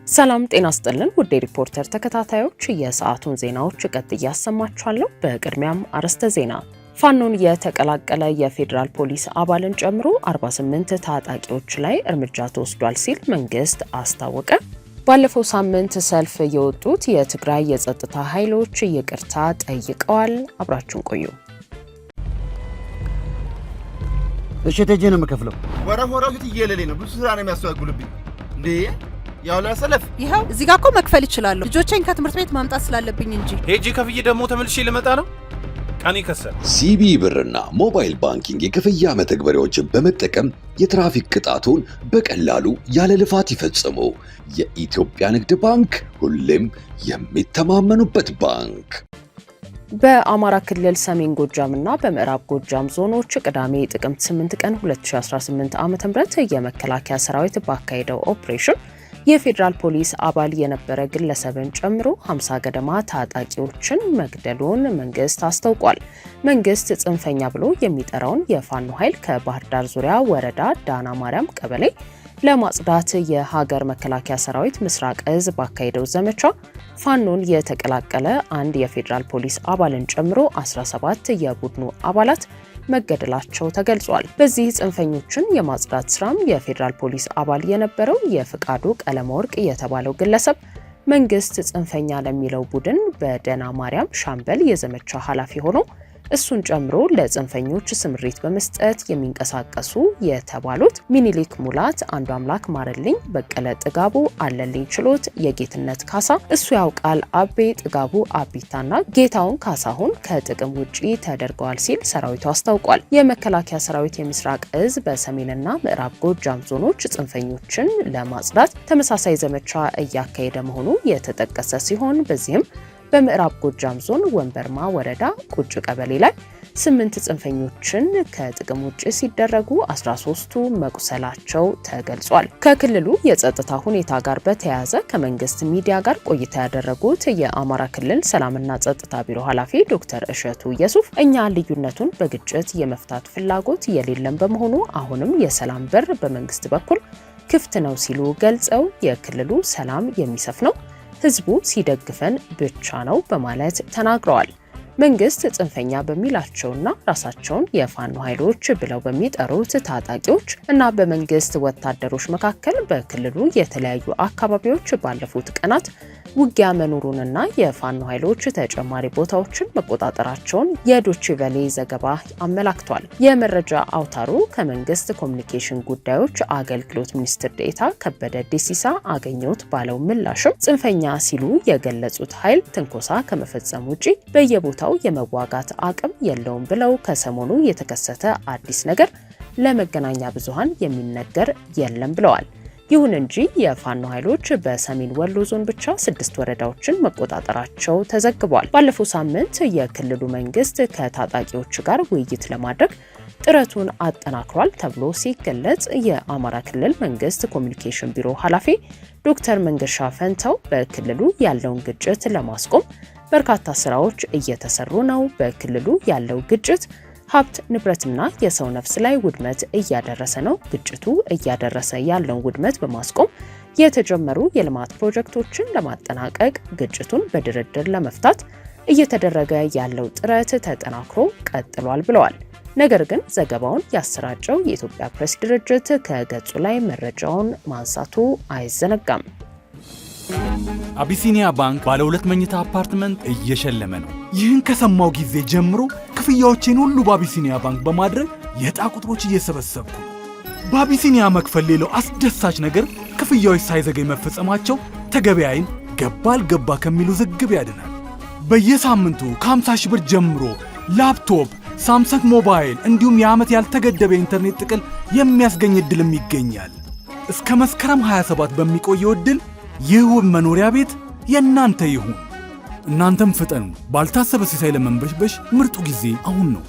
ሰላም ጤና ይስጥልን ውድ ሪፖርተር ተከታታዮች የሰዓቱን ዜናዎች ቀጥዬ ያሰማችኋለሁ። በቅድሚያም አርዕስተ ዜና። ፋኖን የተቀላቀለ የፌዴራል ፖሊስ አባልን ጨምሮ 48 ታጣቂዎች ላይ እርምጃ ተወስዷል ሲል መንግስት አስታወቀ። ባለፈው ሳምንት ሰልፍ የወጡት የትግራይ የጸጥታ ኃይሎች ይቅርታ ጠይቀዋል። አብራችሁን ቆዩ። እሺ ተጄ ነው መከፍለው ወራው ይትየለሌ ነው ብዙ ስራ ነው የሚያስተዋጉልብኝ እንዴ ያው ለሰለፍ ይሄው እዚህ ጋር እኮ መክፈል ይችላል ልጆቼን ከትምህርት ቤት ማምጣት ስላለብኝ እንጂ ሄጂ ከፍዬ ደግሞ ተመልሼ ልመጣ ነው። ቀን ይከሰል ሲቢ ብርና ሞባይል ባንኪንግ የክፍያ መተግበሪያዎችን በመጠቀም የትራፊክ ቅጣቱን በቀላሉ ያለ ልፋት ይፈጽሙ። የኢትዮጵያ ንግድ ባንክ ሁሌም የሚተማመኑበት ባንክ። በአማራ ክልል ሰሜን ጎጃምና በምዕራብ ጎጃም ዞኖች ቅዳሜ ጥቅምት 8 ቀን 2018 ዓ.ም የመከላከያ ሰራዊት ባካሄደው ኦፕሬሽን የፌዴራል ፖሊስ አባል የነበረ ግለሰብን ጨምሮ 50 ገደማ ታጣቂዎችን መግደሉን መንግስት አስታውቋል። መንግስት ጽንፈኛ ብሎ የሚጠራውን የፋኖ ኃይል ከባህር ዳር ዙሪያ ወረዳ ዳና ማርያም ቀበሌ ለማጽዳት የሀገር መከላከያ ሰራዊት ምስራቅ እዝ ባካሄደው ዘመቻ ፋኖን የተቀላቀለ አንድ የፌዴራል ፖሊስ አባልን ጨምሮ 17 የቡድኑ አባላት መገደላቸው ተገልጿል። በዚህ ጽንፈኞችን የማጽዳት ስራም የፌዴራል ፖሊስ አባል የነበረው የፍቃዱ ቀለመወርቅ የተባለው ግለሰብ መንግስት ጽንፈኛ ለሚለው ቡድን በደና ማርያም ሻምበል የዘመቻ ኃላፊ ሆኖ እሱን ጨምሮ ለጽንፈኞች ስምሪት በመስጠት የሚንቀሳቀሱ የተባሉት ሚኒሊክ ሙላት፣ አንዱ አምላክ ማረልኝ፣ በቀለ ጥጋቡ፣ አለልኝ ችሎት፣ የጌትነት ካሳ፣ እሱ ያውቃል አቤ ጥጋቡ አቢታና ጌታውን ካሳሁን ከጥቅም ውጪ ተደርገዋል ሲል ሰራዊቱ አስታውቋል። የመከላከያ ሰራዊት የምስራቅ እዝ በሰሜንና ምዕራብ ጎጃም ዞኖች ጽንፈኞችን ለማጽዳት ተመሳሳይ ዘመቻ እያካሄደ መሆኑ የተጠቀሰ ሲሆን በዚህም በምዕራብ ጎጃም ዞን ወንበርማ ወረዳ ቁጭ ቀበሌ ላይ 8 ጽንፈኞችን ከጥቅም ውጭ ሲደረጉ 13ቱ መቁሰላቸው ተገልጿል። ከክልሉ የጸጥታ ሁኔታ ጋር በተያያዘ ከመንግስት ሚዲያ ጋር ቆይታ ያደረጉት የአማራ ክልል ሰላምና ጸጥታ ቢሮ ኃላፊ ዶክተር እሸቱ ኢየሱፍ እኛ ልዩነቱን በግጭት የመፍታት ፍላጎት የሌለን በመሆኑ አሁንም የሰላም በር በመንግስት በኩል ክፍት ነው ሲሉ ገልጸው የክልሉ ሰላም የሚሰፍነው ህዝቡ ሲደግፈን ብቻ ነው በማለት ተናግረዋል። መንግስት ጽንፈኛ በሚላቸውና ራሳቸውን የፋኖ ኃይሎች ብለው በሚጠሩት ታጣቂዎች እና በመንግስት ወታደሮች መካከል በክልሉ የተለያዩ አካባቢዎች ባለፉት ቀናት ውጊያ መኖሩንና የፋኖ ኃይሎች ተጨማሪ ቦታዎችን መቆጣጠራቸውን የዶችቬሌ ዘገባ አመላክቷል። የመረጃ አውታሩ ከመንግስት ኮሚኒኬሽን ጉዳዮች አገልግሎት ሚኒስትር ዴኤታ ከበደ ዲሲሳ አገኘሁት ባለው ምላሽም ጽንፈኛ ሲሉ የገለጹት ኃይል ትንኮሳ ከመፈጸም ውጪ በየቦታው የመዋጋት አቅም የለውም ብለው ከሰሞኑ የተከሰተ አዲስ ነገር ለመገናኛ ብዙሃን የሚነገር የለም ብለዋል። ይሁን እንጂ የፋኖ ኃይሎች በሰሜን ወሎ ዞን ብቻ 6 ወረዳዎችን መቆጣጠራቸው ተዘግቧል። ባለፈው ሳምንት የክልሉ መንግስት ከታጣቂዎች ጋር ውይይት ለማድረግ ጥረቱን አጠናክሯል ተብሎ ሲገለጽ የአማራ ክልል መንግስት ኮሚኒኬሽን ቢሮ ኃላፊ ዶክተር መንገሻ ፈንታው በክልሉ ያለውን ግጭት ለማስቆም በርካታ ስራዎች እየተሰሩ ነው። በክልሉ ያለው ግጭት ሀብት ንብረትና የሰው ነፍስ ላይ ውድመት እያደረሰ ነው። ግጭቱ እያደረሰ ያለውን ውድመት በማስቆም የተጀመሩ የልማት ፕሮጀክቶችን ለማጠናቀቅ ግጭቱን በድርድር ለመፍታት እየተደረገ ያለው ጥረት ተጠናክሮ ቀጥሏል ብለዋል። ነገር ግን ዘገባውን ያሰራጨው የኢትዮጵያ ፕሬስ ድርጅት ከገጹ ላይ መረጃውን ማንሳቱ አይዘነጋም። አቢሲኒያ ባንክ ባለ 2 መኝታ አፓርትመንት እየሸለመ ነው። ይህን ከሰማው ጊዜ ጀምሮ ክፍያዎቼን ሁሉ በአቢሲኒያ ባንክ በማድረግ የዕጣ ቁጥሮች እየሰበሰብኩ ነው። በአቢሲኒያ መክፈል ሌላው አስደሳች ነገር ክፍያዎች ሳይዘገይ መፈጸማቸው ተገበያይን ገባ አልገባ ከሚሉ ዝግብ ያድናል። በየሳምንቱ ከ50 ሺህ ብር ጀምሮ ላፕቶፕ፣ ሳምሰንግ ሞባይል እንዲሁም የዓመት ያልተገደበ ኢንተርኔት ጥቅል የሚያስገኝ ዕድልም ይገኛል። እስከ መስከረም 27 በሚቆየው ዕድል ይህ ውብ መኖሪያ ቤት የእናንተ ይሁን። እናንተም ፍጠኑ። ባልታሰበ ሲሳይ ለመንበሽበሽ ምርጡ ጊዜ አሁን ነው።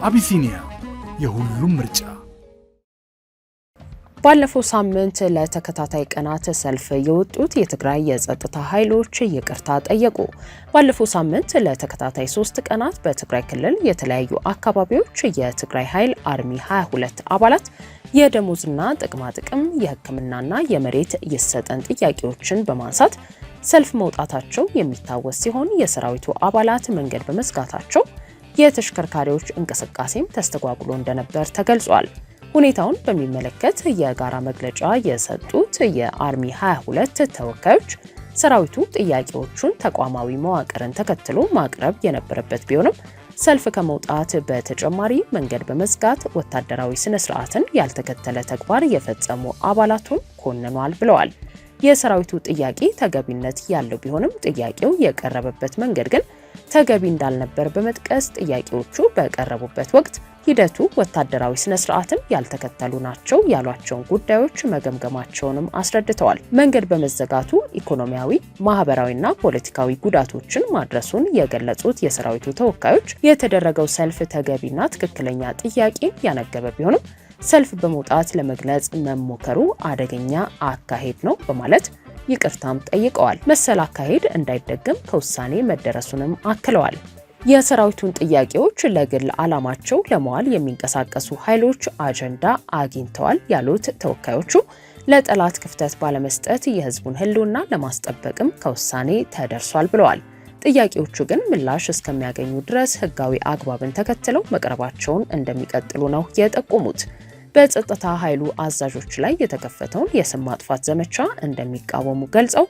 አቢሲኒያ የሁሉም ምርጫ። ባለፈው ሳምንት ለተከታታይ ቀናት ሰልፍ የወጡት የትግራይ የጸጥታ ኃይሎች ይቅርታ ጠየቁ። ባለፈው ሳምንት ለተከታታይ 3 ቀናት በትግራይ ክልል የተለያዩ አካባቢዎች የትግራይ ኃይል አርሚ 22 አባላት የደሞዝና ጥቅማጥቅም የሕክምናና የመሬት ይሰጠን ጥያቄዎችን በማንሳት ሰልፍ መውጣታቸው የሚታወስ ሲሆን የሰራዊቱ አባላት መንገድ በመዝጋታቸው የተሽከርካሪዎች እንቅስቃሴም ተስተጓጉሎ እንደነበር ተገልጿል። ሁኔታውን በሚመለከት የጋራ መግለጫ የሰጡት የአርሚ 22 ተወካዮች ሰራዊቱ ጥያቄዎቹን ተቋማዊ መዋቅርን ተከትሎ ማቅረብ የነበረበት ቢሆንም ሰልፍ ከመውጣት በተጨማሪ መንገድ በመዝጋት ወታደራዊ ስነ ስርዓትን ያልተከተለ ተግባር የፈጸሙ አባላቱን ኮንኗል ብለዋል። የሰራዊቱ ጥያቄ ተገቢነት ያለው ቢሆንም ጥያቄው የቀረበበት መንገድ ግን ተገቢ እንዳልነበር በመጥቀስ ጥያቄዎቹ በቀረቡበት ወቅት ሂደቱ ወታደራዊ ስነ ስርዓትን ያልተከተሉ ናቸው ያሏቸውን ጉዳዮች መገምገማቸውንም አስረድተዋል። መንገድ በመዘጋቱ ኢኮኖሚያዊ፣ ማህበራዊና ፖለቲካዊ ጉዳቶችን ማድረሱን የገለጹት የሰራዊቱ ተወካዮች የተደረገው ሰልፍ ተገቢና ትክክለኛ ጥያቄ ያነገበ ቢሆንም ሰልፍ በመውጣት ለመግለጽ መሞከሩ አደገኛ አካሄድ ነው በማለት ይቅርታም ጠይቀዋል። መሰል አካሄድ እንዳይደገም ከውሳኔ መደረሱንም አክለዋል። የሰራዊቱን ጥያቄዎች ለግል ዓላማቸው ለመዋል የሚንቀሳቀሱ ኃይሎች አጀንዳ አግኝተዋል ያሉት ተወካዮቹ ለጠላት ክፍተት ባለመስጠት የህዝቡን ህልውና ለማስጠበቅም ከውሳኔ ተደርሷል ብለዋል። ጥያቄዎቹ ግን ምላሽ እስከሚያገኙ ድረስ ህጋዊ አግባብን ተከትለው መቅረባቸውን እንደሚቀጥሉ ነው የጠቆሙት። በጸጥታ ኃይሉ አዛዦች ላይ የተከፈተውን የስም ማጥፋት ዘመቻ እንደሚቃወሙ ገልጸው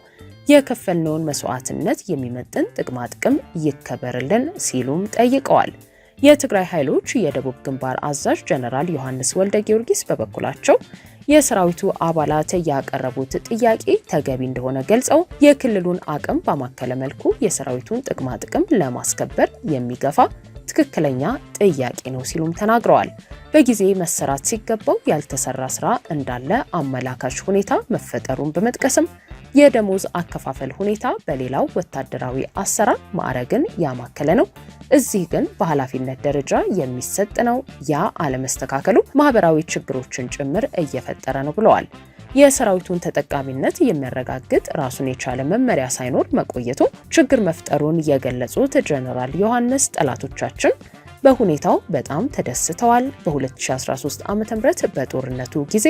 የከፈልነውን መስዋዕትነት የሚመጥን ጥቅማጥቅም ይከበርልን ሲሉም ጠይቀዋል። የትግራይ ኃይሎች የደቡብ ግንባር አዛዥ ጀነራል ዮሐንስ ወልደ ጊዮርጊስ በበኩላቸው የሰራዊቱ አባላት ያቀረቡት ጥያቄ ተገቢ እንደሆነ ገልጸው የክልሉን አቅም ባማከለ መልኩ የሰራዊቱን ጥቅማጥቅም ለማስከበር የሚገፋ ትክክለኛ ጥያቄ ነው ሲሉም ተናግረዋል። በጊዜ መሰራት ሲገባው ያልተሰራ ስራ እንዳለ አመላካች ሁኔታ መፈጠሩን በመጥቀስም የደሞዝ አከፋፈል ሁኔታ በሌላው ወታደራዊ አሰራር ማዕረግን ያማከለ ነው፣ እዚህ ግን በኃላፊነት ደረጃ የሚሰጥ ነው። ያ አለመስተካከሉ ማህበራዊ ችግሮችን ጭምር እየፈጠረ ነው ብለዋል። የሰራዊቱን ተጠቃሚነት የሚያረጋግጥ ራሱን የቻለ መመሪያ ሳይኖር መቆየቱ ችግር መፍጠሩን የገለጹት ጀነራል ዮሐንስ ጠላቶቻችን በሁኔታው በጣም ተደስተዋል። በ2013 ዓ.ም በጦርነቱ ጊዜ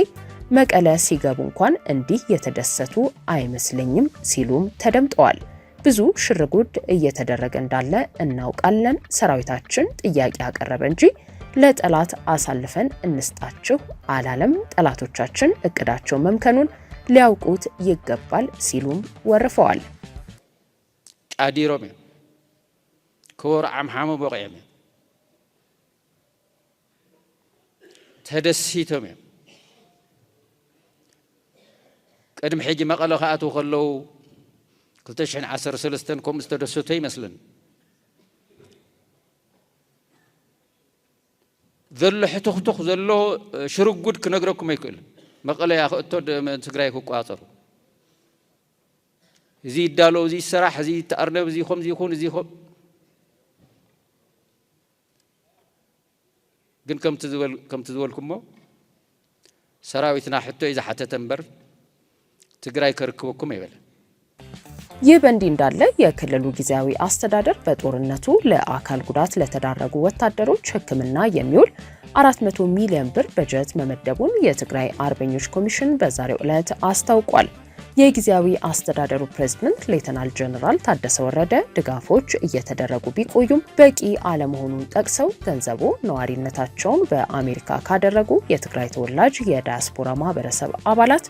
መቀለ ሲገቡ እንኳን እንዲህ የተደሰቱ አይመስለኝም ሲሉም ተደምጠዋል። ብዙ ሽርጉድ እየተደረገ እንዳለ እናውቃለን። ሰራዊታችን ጥያቄ ያቀረበ እንጂ ለጠላት አሳልፈን እንስጣችሁ አላለም። ጠላቶቻችን እቅዳቸው መምከኑን ሊያውቁት ይገባል ሲሉም ወርፈዋል። ጫዲሮም ክቡር ዓምሓሙ በቂዕም ተደሲቶም ቅድሚ ሕጂ መቐለ ከኣትዉ ከለዉ 2013 ከምኡ ዝተደሰቶ ይመስልን ዘሎ ሕትኽትኽ ዘሎ ሽርጉድ ክነግረኩም ኣይክእልን። መቐለ ያ ክእቶ ትግራይ ክቋፀሩ እዚ ይዳሎ እዚ ይስራሕ እዚ ተኣርነብ እዚ ከምዚ ይኹን እዚ ግን ከምቲ ዝበልኩሞ ሰራዊትና ሕቶ እዩ ዝሓተተ እምበር ትግራይ ከርክበኩም አይበለ። ይህ በእንዲህ እንዳለ የክልሉ ጊዜያዊ አስተዳደር በጦርነቱ ለአካል ጉዳት ለተዳረጉ ወታደሮች ሕክምና የሚውል 400 ሚሊዮን ብር በጀት መመደቡን የትግራይ አርበኞች ኮሚሽን በዛሬው ዕለት አስታውቋል። የጊዜያዊ አስተዳደሩ ፕሬዝዳንት ሌተናል ጀነራል ታደሰ ወረደ ድጋፎች እየተደረጉ ቢቆዩም በቂ አለመሆኑን ጠቅሰው ገንዘቡ ነዋሪነታቸውን በአሜሪካ ካደረጉ የትግራይ ተወላጅ የዳያስፖራ ማህበረሰብ አባላት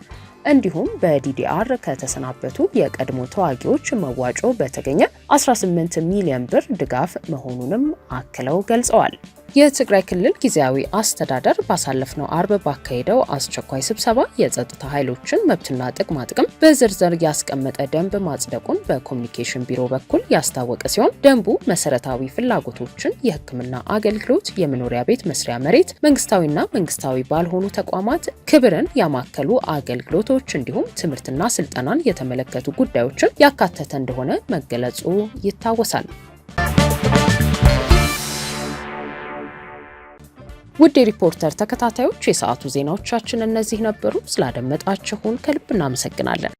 እንዲሁም በዲዲአር ከተሰናበቱ የቀድሞ ተዋጊዎች መዋጮ በተገኘ 18 ሚሊዮን ብር ድጋፍ መሆኑንም አክለው ገልጸዋል። የትግራይ ክልል ጊዜያዊ አስተዳደር ባሳለፍነው አርብ ባካሄደው አስቸኳይ ስብሰባ የጸጥታ ኃይሎችን መብትና ጥቅማጥቅም በዝርዝር ያስቀመጠ ደንብ ማጽደቁን በኮሚኒኬሽን ቢሮ በኩል ያስታወቀ ሲሆን ደንቡ መሰረታዊ ፍላጎቶችን፣ የሕክምና አገልግሎት፣ የመኖሪያ ቤት መስሪያ መሬት፣ መንግስታዊና መንግስታዊ ባልሆኑ ተቋማት ክብርን ያማከሉ አገልግሎቶች እንዲሁም ትምህርትና ስልጠናን የተመለከቱ ጉዳዮችን ያካተተ እንደሆነ መገለጹ ይታወሳል። ውድ ሪፖርተር ተከታታዮች የሰዓቱ ዜናዎቻችን እነዚህ ነበሩ። ስላደመጣችሁን ከልብ እናመሰግናለን።